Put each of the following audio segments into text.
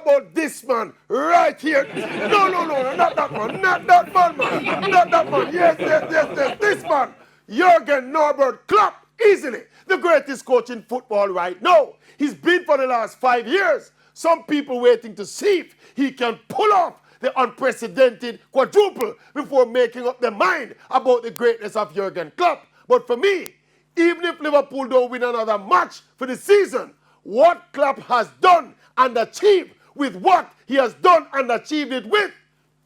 about this man right here? No, not that man. Not that man, man. Not that man. Yes. This man, Jurgen Klopp, easily the greatest coach in football right now. He's been for the last 5 years. Some people waiting to see if he can pull off the unprecedented quadruple before making up their mind about the greatness of Jurgen Klopp. But for me, even if Liverpool don't win another match for the season, what Klopp has done and achieved with what he has done and achieved it with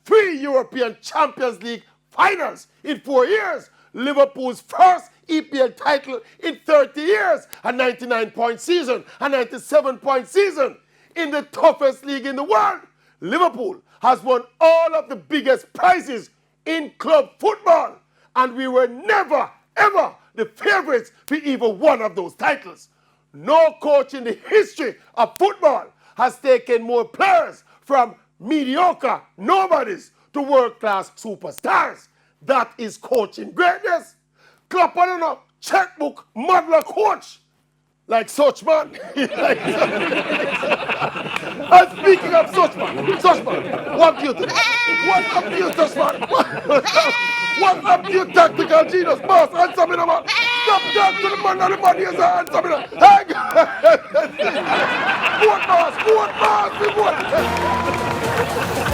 3 European Champions League finals in 4 years, Liverpool's first EPL title in 30 years, a 99-point season, a 97-point season in the toughest league in the world. Liverpool has won all of the biggest prizes in club football, and we were never, ever the favorites for even one of those titles. No coach in the history of football has taken more players from mediocre nobodies to world-class superstars. That is coaching greatness. Klopp on a checkbook muddler coach. Like such man. And speaking of such man, what do you think? What up to you, such man? What up to you, tactical genius, boss? Answer me, no man. Stop talking to the man and the man is answer me, no. Hey, vote, boss, vote.